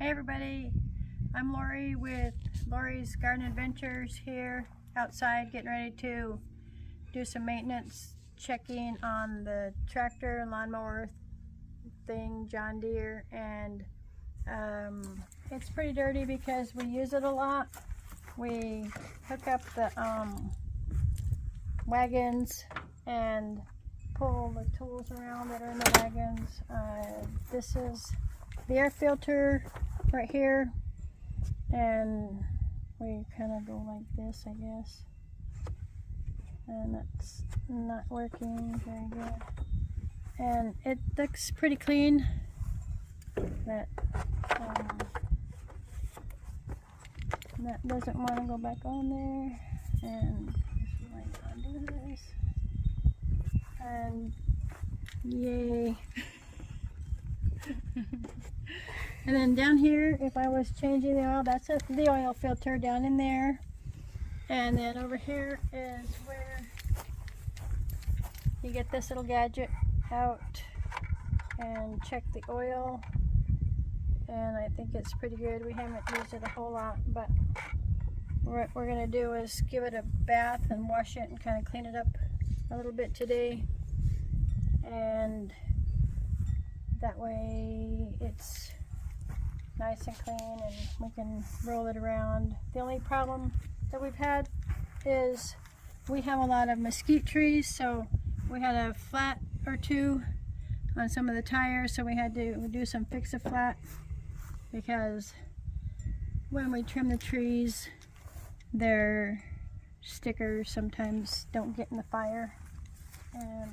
Hey everybody, I'm Lori with Lori's Garden Adventures here outside getting ready to do some maintenance, checking on the tractor and lawnmower thing, John Deere, and it's pretty dirty because we use it a lot. We hook up the wagons and pull the tools around that are in the wagons. This is the air filter right here, and we kind of go like this, I guess, and that's not working very good, and it looks pretty clean. That doesn't want to go back on there, and just like undo this, and yay. And then down here, if I was changing the oil, that's the oil filter down in there. And then over here is where you get this little gadget out and check the oil. And I think it's pretty good. We haven't used it a whole lot, but what we're going to do is give it a bath and wash it and kind of clean it up a little bit today. And that way it's nice and clean and we can roll it around. The only problem that we've had is we have a lot of mesquite trees, so we had a flat or two on some of the tires, so we had to do some fix-a-flat, because when we trim the trees, their stickers sometimes don't get in the fire, and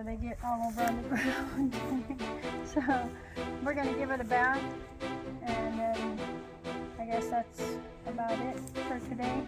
they get all over on the ground. So we're going to give it a bath, and then I guess that's about it for today.